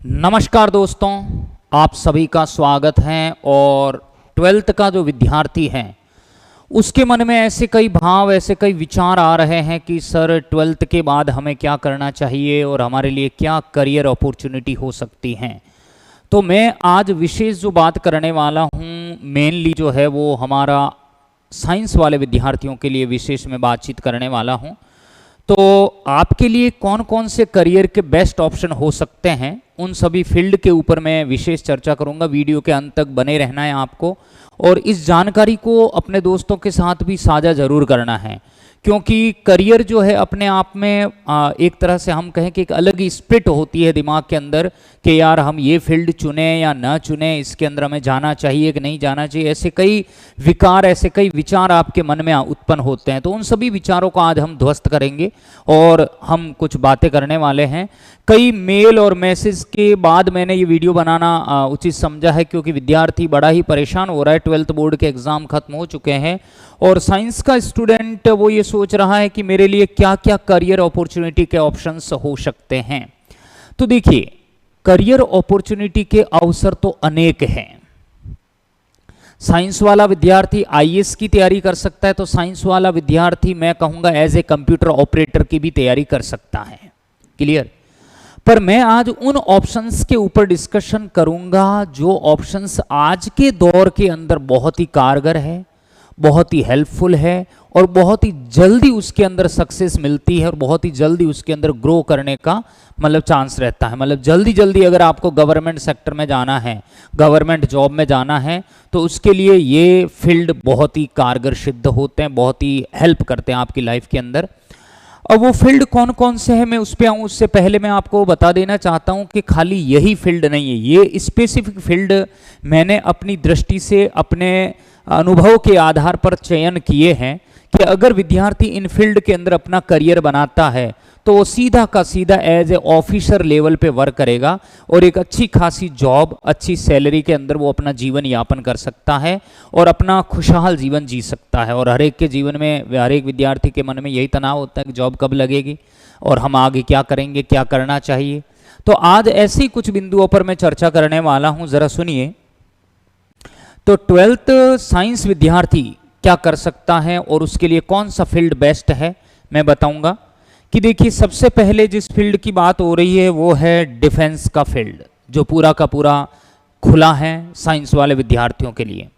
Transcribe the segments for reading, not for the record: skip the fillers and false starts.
नमस्कार दोस्तों, आप सभी का स्वागत है। और ट्वेल्थ का जो विद्यार्थी है उसके मन में ऐसे कई भाव, ऐसे कई विचार आ रहे हैं कि सर ट्वेल्थ के बाद हमें क्या करना चाहिए और हमारे लिए क्या करियर अपॉर्चुनिटी हो सकती हैं। तो मैं आज विशेष जो बात करने वाला हूँ मेनली जो है वो हमारा साइंस वाले विद्यार्थियों के लिए विशेष में बातचीत करने वाला हूँ। तो आपके लिए कौन कौन से करियर के बेस्ट ऑप्शन हो सकते हैं उन सभी फील्ड के ऊपर मैं विशेष चर्चा करूंगा। वीडियो के अंत तक बने रहना है आपको और इस जानकारी को अपने दोस्तों के साथ भी साझा जरूर करना है, क्योंकि करियर जो है अपने आप में एक तरह से हम कहें कि एक अलग ही स्प्लिट होती है दिमाग के अंदर कि यार हम ये फील्ड चुने या ना चुने, इसके अंदर हमें जाना चाहिए कि नहीं जाना चाहिए। ऐसे कई विकार, ऐसे कई विचार आपके मन में उत्पन्न होते हैं। तो उन सभी विचारों को आज हम ध्वस्त करेंगे और हम कुछ बातें करने वाले हैं। कई मेल और मैसेज के बाद मैंने ये वीडियो बनाना उचित समझा है, क्योंकि विद्यार्थी बड़ा ही परेशान हो रहा है। ट्वेल्थ बोर्ड के एग्ज़ाम खत्म हो चुके हैं और साइंस का स्टूडेंट वो ये सोच रहा है कि मेरे लिए क्या क्या करियर अपॉर्चुनिटी के ऑप्शंस हो सकते हैं। तो देखिए, करियर अपॉर्चुनिटी के अवसर तो अनेक हैं। साइंस वाला विद्यार्थी आईएएस की तैयारी कर सकता है, तो साइंस वाला विद्यार्थी मैं कहूँगा एज ए कंप्यूटर ऑपरेटर की भी तैयारी कर सकता है। क्लियर? पर मैं आज उन ऑप्शंस के ऊपर डिस्कशन करूंगा जो ऑप्शंस आज के दौर के अंदर बहुत ही कारगर है, बहुत ही हेल्पफुल है और बहुत ही जल्दी उसके अंदर सक्सेस मिलती है और बहुत ही जल्दी उसके अंदर ग्रो करने का मतलब चांस रहता है। मतलब जल्दी जल्दी अगर आपको गवर्नमेंट सेक्टर में जाना है, गवर्नमेंट जॉब में जाना है, तो उसके लिए ये फील्ड बहुत ही कारगर सिद्ध होते हैं, बहुत ही हेल्प करते हैं आपकी लाइफ के अंदर। अब वो फील्ड कौन कौन से हैं मैं उस पर आऊँ उससे पहले मैं आपको बता देना चाहता हूँ कि खाली यही फील्ड नहीं है। ये स्पेसिफिक फील्ड मैंने अपनी दृष्टि से, अपने अनुभव के आधार पर चयन किए हैं कि अगर विद्यार्थी इन फील्ड के अंदर अपना करियर बनाता है तो वो सीधा का सीधा एज ए ऑफिसर लेवल पे वर्क करेगा और एक अच्छी खासी जॉब, अच्छी सैलरी के अंदर वो अपना जीवन यापन कर सकता है और अपना खुशहाल जीवन जी सकता है। और हर एक के जीवन में, हर एक विद्यार्थी के मन में यही तनाव होता है कि जॉब कब लगेगी और हम आगे क्या करेंगे, क्या करना चाहिए। तो आज ऐसे ही कुछ बिंदुओं पर मैं चर्चा करने वाला हूँ, ज़रा सुनिए। तो ट्वेल्थ साइंस विद्यार्थी क्या कर सकता है और उसके लिए कौन सा फील्ड बेस्ट है मैं बताऊंगा। कि देखिए, सबसे पहले जिस फील्ड की बात हो रही है वो है डिफेंस का फील्ड, जो पूरा का पूरा खुला है साइंस वाले विद्यार्थियों के लिए।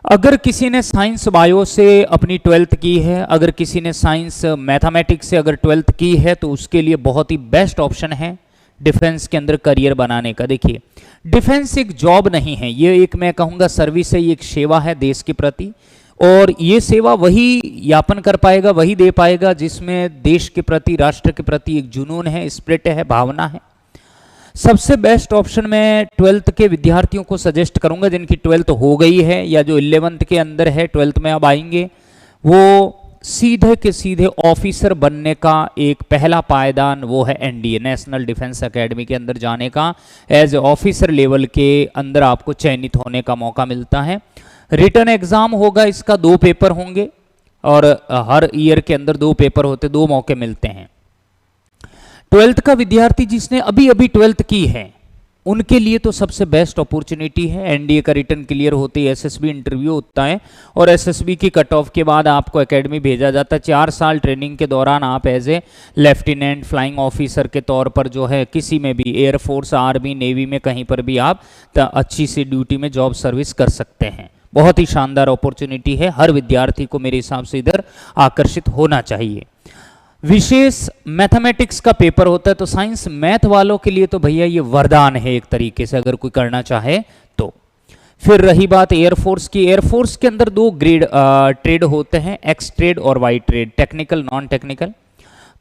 अगर किसी ने साइंस बायो से अपनी ट्वेल्थ की है, अगर किसी ने साइंस मैथमेटिक्स से अगर ट्वेल्थ की है, तो उसके लिए बहुत ही बेस्ट ऑप्शन है डिफेंस के अंदर करियर बनाने का। देखिए, डिफेंस एक जॉब नहीं है, ये एक मैं कहूँगा सर्विस है, ये एक सेवा है देश के प्रति। और ये सेवा वही यापन कर पाएगा, वही दे पाएगा जिसमें देश के प्रति, राष्ट्र के प्रति एक जुनून है, स्पिरिट है, भावना है। सबसे बेस्ट ऑप्शन मैं ट्वेल्थ के विद्यार्थियों को सजेस्ट करूंगा जिनकी ट्वेल्थ हो गई है या जो 11th के अंदर है, ट्वेल्थ में अब आएंगे, वो सीधे के सीधे ऑफिसर बनने का एक पहला पायदान वो है एनडीए, नेशनल डिफेंस एकेडमी के अंदर जाने का। एज ऑफिसर लेवल के अंदर आपको चयनित होने का मौका मिलता है। रिटन एग्जाम होगा, इसका 2 पेपर होंगे और हर ईयर के अंदर 2 पेपर होते, 2 मौके मिलते हैं। ट्वेल्थ का विद्यार्थी जिसने अभी अभी ट्वेल्थ की है उनके लिए तो सबसे बेस्ट अपॉर्चुनिटी है। एनडीए का रिटर्न क्लियर होते ही एसएसबी इंटरव्यू होता है और एसएसबी की कट ऑफ के बाद आपको एकेडमी भेजा जाता है। 4 साल ट्रेनिंग के दौरान आप as a lieutenant flying officer के तौर पर जो है किसी में भी, एयरफोर्स, आर्मी, नेवी में कहीं पर भी आप अच्छी सी ड्यूटी में जॉब सर्विस कर सकते हैं। बहुत ही शानदार अपॉर्चुनिटी है, हर विद्यार्थी को मेरे हिसाब से इधर आकर्षित होना चाहिए। विशेष मैथमेटिक्स का पेपर होता है, तो साइंस मैथ वालों के लिए तो भैया ये वरदान है एक तरीके से, अगर कोई करना चाहे तो। फिर रही बात एयरफोर्स की, एयरफोर्स के अंदर 2 ग्रेड ट्रेड होते हैं, एक्स ट्रेड और Y trade, technical, non technical.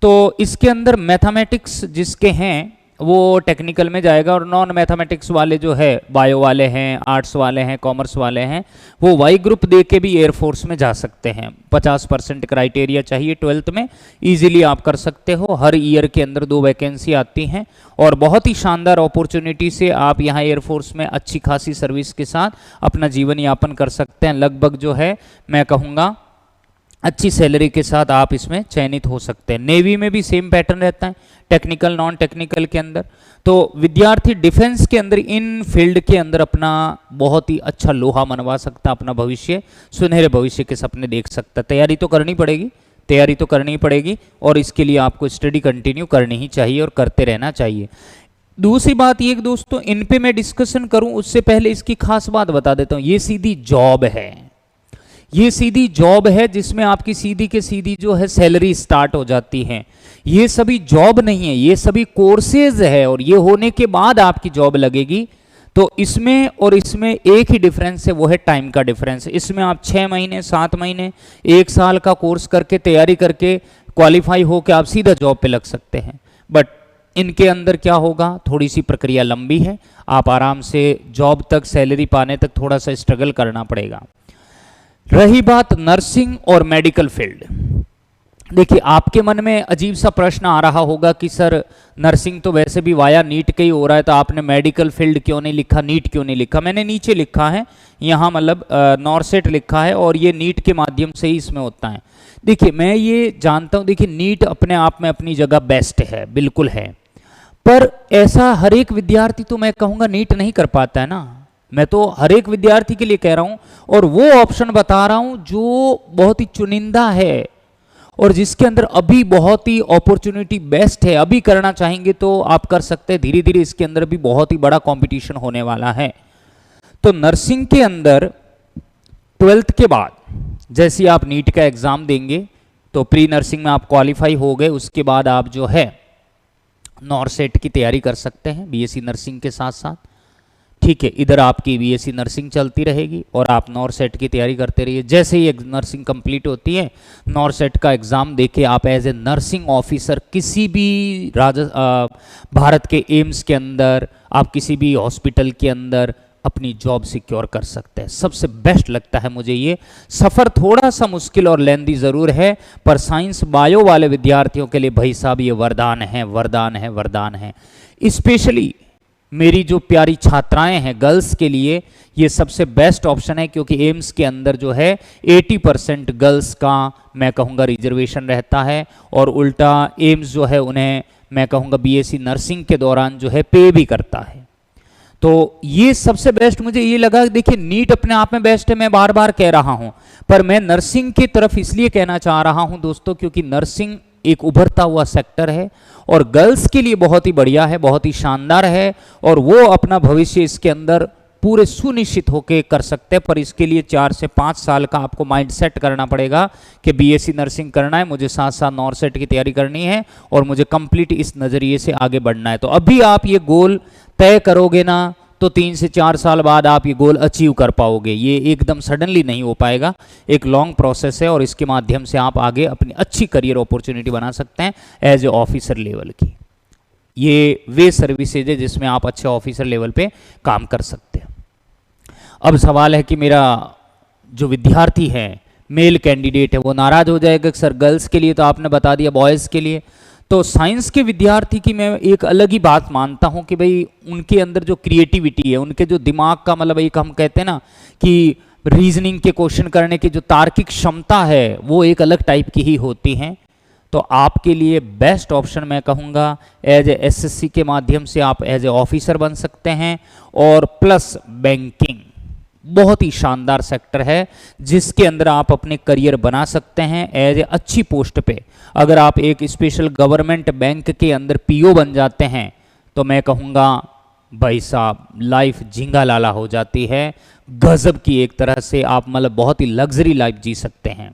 तो इसके अंदर मैथमेटिक्स जिसके हैं वो टेक्निकल में जाएगा और नॉन मैथमेटिक्स वाले जो है, बायो वाले हैं, आर्ट्स वाले हैं, कॉमर्स वाले हैं, वो वाई ग्रुप दे के भी एयरफोर्स में जा सकते हैं। 50% क्राइटेरिया चाहिए ट्वेल्थ में, इजीली आप कर सकते हो। हर ईयर के अंदर 2 वैकेंसी आती हैं और बहुत ही शानदार अपॉर्चुनिटी से आप यहाँ एयरफोर्स में अच्छी खासी सर्विस के साथ अपना जीवन यापन कर सकते हैं। लगभग जो है मैं कहूँगा अच्छी सैलरी के साथ आप इसमें चयनित हो सकते हैं। नेवी में भी सेम पैटर्न रहता है, टेक्निकल नॉन टेक्निकल के अंदर। तो विद्यार्थी डिफेंस के अंदर इन फील्ड के अंदर अपना बहुत ही अच्छा लोहा मनवा सकता, अपना भविष्य, सुनहरे भविष्य के सपने देख सकता। तैयारी तो करनी पड़ेगी, तैयारी तो करनी पड़ेगी, और इसके लिए आपको स्टडी कंटिन्यू करनी ही चाहिए और करते रहना चाहिए। दूसरी बात ये दोस्तों, इन पे मैं डिस्कशन करूं उससे पहले इसकी खास बात बता देता हूं। ये सीधी जॉब है, ये सीधी जॉब है जिसमें आपकी सीधी के सीधी जो है सैलरी स्टार्ट हो जाती है। ये सभी जॉब नहीं है, ये सभी कोर्सेज है, और ये होने के बाद आपकी जॉब लगेगी। तो इसमें और इसमें एक ही डिफरेंस है, वो है टाइम का डिफरेंस। इसमें आप 6 महीने, 7 महीने, 1 साल का कोर्स करके, तैयारी करके, क्वालिफाई होकर आप सीधा जॉब पे लग सकते हैं। बट इनके अंदर क्या होगा, थोड़ी सी प्रक्रिया लंबी है, आप आराम से जॉब तक, सैलरी पाने तक थोड़ा सा स्ट्रगल करना पड़ेगा। रही बात नर्सिंग और मेडिकल फील्ड, देखिए आपके मन में अजीब सा प्रश्न आ रहा होगा कि सर नर्सिंग तो वैसे भी वाया नीट का ही हो रहा है, तो आपने मेडिकल फील्ड क्यों नहीं लिखा, नीट क्यों नहीं लिखा। मैंने नीचे लिखा है, यहाँ मतलब नॉर्सेट लिखा है, और ये नीट के माध्यम से ही इसमें होता है। देखिए मैं ये जानता हूँ, देखिए नीट अपने आप में अपनी जगह बेस्ट है, बिल्कुल है, पर ऐसा हर एक विद्यार्थी तो मैं कहूँगा नीट नहीं कर पाता है ना। मैं तो हर एक विद्यार्थी के लिए कह रहा हूँ, और वो ऑप्शन बता रहा हूँ जो बहुत ही चुनिंदा है और जिसके अंदर अभी बहुत ही अपॉर्चुनिटी बेस्ट है। अभी करना चाहेंगे तो आप कर सकते हैं, धीरे धीरे इसके अंदर भी बहुत ही बड़ा कंपटीशन होने वाला है। तो नर्सिंग के अंदर 12th के बाद जैसे आप नीट का एग्जाम देंगे तो प्री नर्सिंग में आप क्वालिफाई हो गए, उसके बाद आप जो है नॉर्सेट की तैयारी कर सकते हैं बीएससी नर्सिंग के साथ साथ। ठीक है, इधर आपकी बीएससी नर्सिंग चलती रहेगी और आप नॉर्सेट की तैयारी करते रहिए। जैसे ही नर्सिंग कंप्लीट होती है, नॉर्सेट का एग्जाम देके आप एज ए नर्सिंग ऑफिसर किसी भी भारत के एम्स के अंदर, आप किसी भी हॉस्पिटल के अंदर अपनी जॉब सिक्योर कर सकते हैं। सबसे बेस्ट लगता है मुझे ये। सफ़र थोड़ा सा मुश्किल और लेंदी ज़रूर है, पर साइंस बायो वाले विद्यार्थियों के लिए भाई साहब ये वरदान है, वरदान है, वरदान है। स्पेशली मेरी जो प्यारी छात्राएं हैं गर्ल्स के लिए ये सबसे बेस्ट ऑप्शन है, क्योंकि एम्स के अंदर जो है 80% गर्ल्स का मैं कहूँगा रिजर्वेशन रहता है, और उल्टा एम्स जो है उन्हें मैं कहूँगा बीएससी नर्सिंग के दौरान जो है पे भी करता है। तो ये सबसे बेस्ट मुझे ये लगा। देखिए नीट अपने आप में बेस्ट है, मैं बार बार कह रहा हूँ, पर मैं नर्सिंग की तरफ इसलिए कहना चाह रहा हूँ दोस्तों क्योंकि नर्सिंग एक उभरता हुआ सेक्टर है और गर्ल्स के लिए बहुत ही बढ़िया है, बहुत ही शानदार है, और वो अपना भविष्य इसके अंदर पूरे सुनिश्चित होकर कर सकते हैं। पर इसके लिए 4 से 5 साल का आपको माइंड सेट करना पड़ेगा कि बीएससी नर्सिंग करना है, मुझे साथ साथ नॉर्सेट की तैयारी करनी है और मुझे कंप्लीट इस नज़रिए से आगे बढ़ना है। तो अभी आप ये गोल तय करोगे ना तो 3 से 4 साल बाद आप ये गोल अचीव कर पाओगे। ये एकदम सडनली नहीं हो पाएगा, एक लॉन्ग प्रोसेस है, और इसके माध्यम से आप आगे अपनी अच्छी करियर अपॉर्चुनिटी बना सकते हैं एज ए ऑफिसर लेवल की। ये वे सर्विसेज है जिसमें आप अच्छे ऑफिसर लेवल पे काम कर सकते हैं। अब सवाल है कि मेरा जो विद्यार्थी है, मेल कैंडिडेट है, वो नाराज हो जाएगा कि सर गर्ल्स के लिए तो आपने बता दिया, बॉयज़ के लिए। तो साइंस के विद्यार्थी की मैं एक अलग ही बात मानता हूं कि भाई उनके अंदर जो क्रिएटिविटी है, उनके जो दिमाग का मतलब एक हम कहते हैं ना कि रीजनिंग के क्वेश्चन करने की जो तार्किक क्षमता है वो एक अलग टाइप की ही होती है। तो आपके लिए बेस्ट ऑप्शन मैं कहूँगा एज ए एसएससी के माध्यम से आप एज ए ऑफिसर बन सकते हैं, और प्लस बैंकिंग बहुत ही शानदार सेक्टर है जिसके अंदर आप अपने करियर बना सकते हैं एज ए अच्छी पोस्ट पे। अगर आप एक स्पेशल गवर्नमेंट बैंक के अंदर पीओ बन जाते हैं तो मैं कहूँगा भाई साहब लाइफ झिंगा लाला हो जाती है, गजब की एक तरह से आप मतलब बहुत ही लग्जरी लाइफ जी सकते हैं।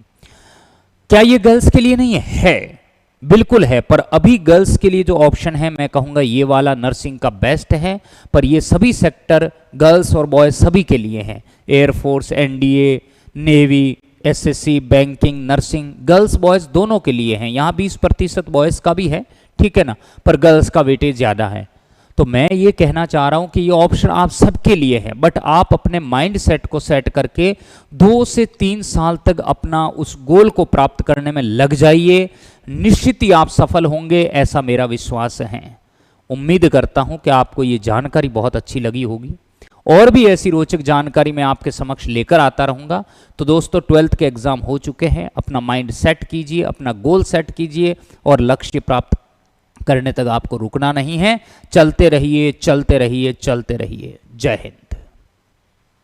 क्या ये गर्ल्स के लिए नहीं है? बिल्कुल है, पर अभी गर्ल्स के लिए जो ऑप्शन है मैं कहूँगा ये वाला नर्सिंग का बेस्ट है, पर ये सभी सेक्टर गर्ल्स और बॉयज सभी के लिए हैं। Air force, NDA, navy, SSC, banking, nursing, girls boys दोनों के लिए हैं। यहाँ 20% बॉयज का भी है, ठीक है ना, पर गर्ल्स का वेटेज ज़्यादा है। तो मैं ये कहना चाह रहा हूँ कि ये ऑप्शन आप सबके लिए है, बट आप अपने माइंड सेट को सेट करके 2 से 3 साल तक अपना उस गोल को प्राप्त करने में लग जाइए, निश्चित ही आप सफल होंगे, ऐसा मेरा विश्वास है। उम्मीद करता हूँ कि आपको ये जानकारी बहुत अच्छी लगी होगी और भी ऐसी रोचक जानकारी मैं आपके समक्ष लेकर आता रहूंगा। तो दोस्तों 12th के एग्जाम हो चुके हैं, अपना माइंड सेट कीजिए, अपना गोल सेट कीजिए और लक्ष्य प्राप्त करने तक आपको रुकना नहीं है। चलते रहिए, चलते रहिए, चलते रहिए। जय हिंद।